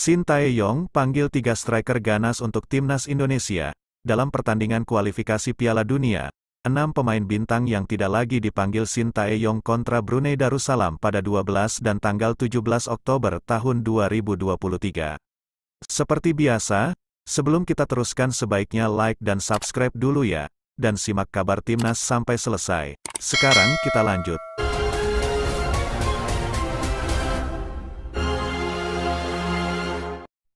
Sintayong panggil 3 striker ganas untuk timnas Indonesia. Dalam pertandingan kualifikasi Piala Dunia, 6 pemain bintang yang tidak lagi dipanggil Sintayong kontra Brunei Darussalam pada 12 dan tanggal 17 Oktober tahun 2023. Seperti biasa, sebelum kita teruskan sebaiknya like dan subscribe dulu ya, dan simak kabar timnas sampai selesai. Sekarang kita lanjut.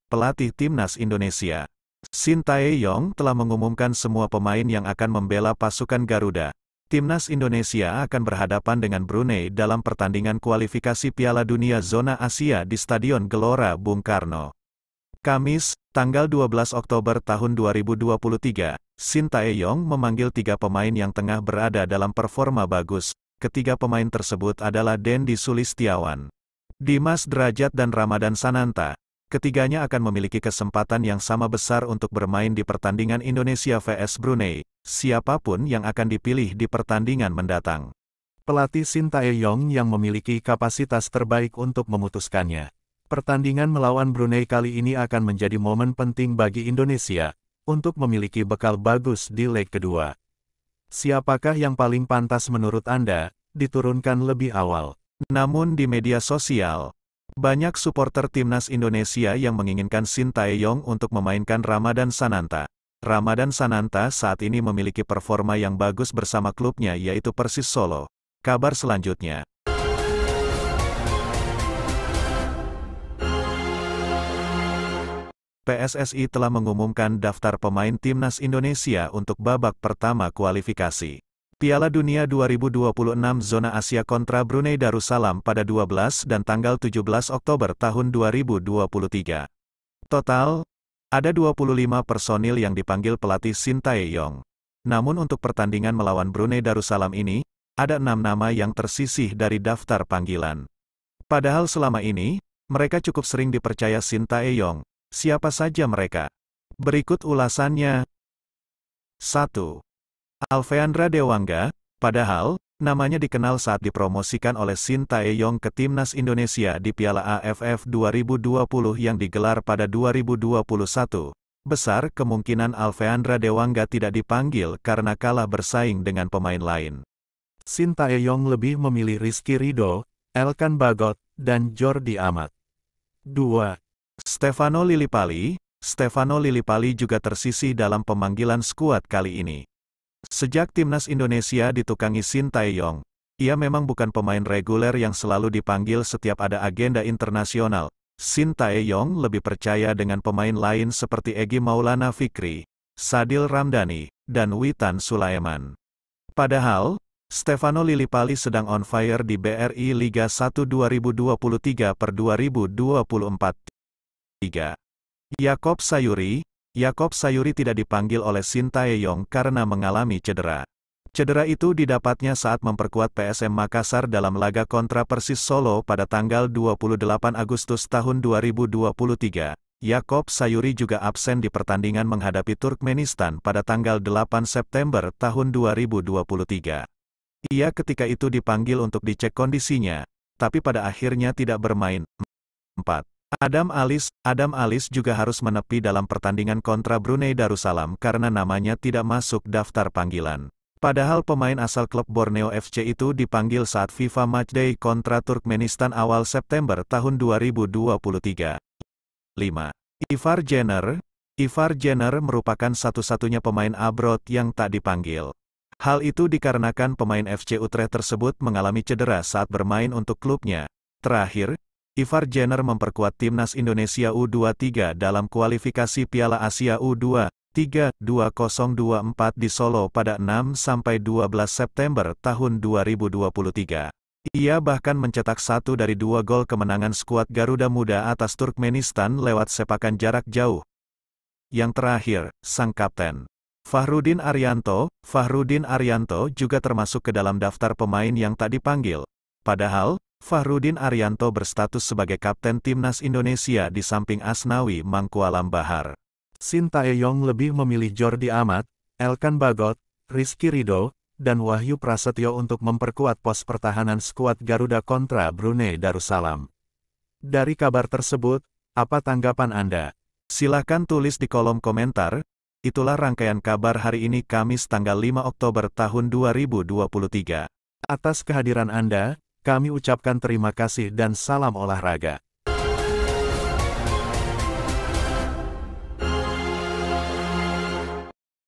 Pelatih Timnas Indonesia, Sintayong telah mengumumkan semua pemain yang akan membela pasukan Garuda. Timnas Indonesia akan berhadapan dengan Brunei dalam pertandingan kualifikasi Piala Dunia Zona Asia di Stadion Gelora Bung Karno. Kamis, tanggal 12 Oktober tahun 2023, Sintayong memanggil 3 pemain yang tengah berada dalam performa bagus. Ketiga pemain tersebut adalah Dendi Sulistiawan, Dimas Derajat dan Ramadan Sananta. Ketiganya akan memiliki kesempatan yang sama besar untuk bermain di pertandingan Indonesia vs Brunei, siapapun yang akan dipilih di pertandingan mendatang. Pelatih Sintayong yang memiliki kapasitas terbaik untuk memutuskannya. Pertandingan melawan Brunei kali ini akan menjadi momen penting bagi Indonesia, untuk memiliki bekal bagus di leg kedua. Siapakah yang paling pantas menurut Anda, diturunkan lebih awal? Namun di media sosial, banyak supporter Timnas Indonesia yang menginginkan Sintayong untuk memainkan Ramadan Sananta. Ramadan Sananta saat ini memiliki performa yang bagus bersama klubnya yaitu Persis Solo. Kabar selanjutnya, PSSI telah mengumumkan daftar pemain Timnas Indonesia untuk babak pertama kualifikasi Piala Dunia 2026 Zona Asia kontra Brunei Darussalam pada 12 dan tanggal 17 Oktober tahun 2023. Total, ada 25 personil yang dipanggil pelatih Sintayong. Namun untuk pertandingan melawan Brunei Darussalam ini, ada 6 nama yang tersisih dari daftar panggilan. Padahal selama ini, mereka cukup sering dipercaya Sintayong. Siapa saja mereka? Berikut ulasannya. 1. Alfeandra Dewangga, padahal, namanya dikenal saat dipromosikan oleh Sintayong ke Timnas Indonesia di Piala AFF 2020 yang digelar pada 2021. Besar kemungkinan Alfeandra Dewangga tidak dipanggil karena kalah bersaing dengan pemain lain. Sintayong lebih memilih Rizky Ridho, Elkan Bagot, dan Jordi Amat. 2. Stefano Lillipali juga tersisih dalam pemanggilan skuad kali ini. Sejak Timnas Indonesia ditukangi Sintayong, ia memang bukan pemain reguler yang selalu dipanggil setiap ada agenda internasional. Sintayong lebih percaya dengan pemain lain seperti Egy Maulana Fikri, Sadil Ramdhani, dan Witan Sulaiman. Padahal, Stefano Lillipali sedang on fire di BRI Liga 1 2023/2024. 3. Yakob Sayuri tidak dipanggil oleh Sintayong karena mengalami cedera. Cedera itu didapatnya saat memperkuat PSM Makassar dalam laga kontra Persis Solo pada tanggal 28 Agustus tahun 2023. Yakob Sayuri juga absen di pertandingan menghadapi Turkmenistan pada tanggal 8 September tahun 2023. Ia ketika itu dipanggil untuk dicek kondisinya, tapi pada akhirnya tidak bermain. 4. Adam Alis juga harus menepi dalam pertandingan kontra Brunei Darussalam karena namanya tidak masuk daftar panggilan. Padahal pemain asal klub Borneo FC itu dipanggil saat FIFA Matchday kontra Turkmenistan awal September tahun 2023. 5. Ivar Jenner merupakan satu-satunya pemain abroad yang tak dipanggil. Hal itu dikarenakan pemain FC Utrecht tersebut mengalami cedera saat bermain untuk klubnya. Terakhir, Ivar Jenner memperkuat Timnas Indonesia U23 dalam kualifikasi Piala Asia U23 2024 di Solo pada 6–12 September tahun 2023. Ia bahkan mencetak 1 dari 2 gol kemenangan skuad Garuda Muda atas Turkmenistan lewat sepakan jarak jauh. Yang terakhir, sang kapten, Fahrudin Arianto juga termasuk ke dalam daftar pemain yang tak dipanggil. Padahal, Fahrudin Arianto berstatus sebagai kapten Timnas Indonesia di samping Asnawi Mangkualam Bahar. Sintayong lebih memilih Jordi Amat, Elkan Bagot, Rizky Ridho, dan Wahyu Prasetyo untuk memperkuat pos pertahanan skuad Garuda kontra Brunei Darussalam. Dari kabar tersebut, Apa tanggapan Anda? Silahkan tulis di kolom komentar. Itulah rangkaian kabar hari ini Kamis tanggal 5 Oktober tahun 2023. Atas kehadiran Anda, kami ucapkan terima kasih dan salam olahraga.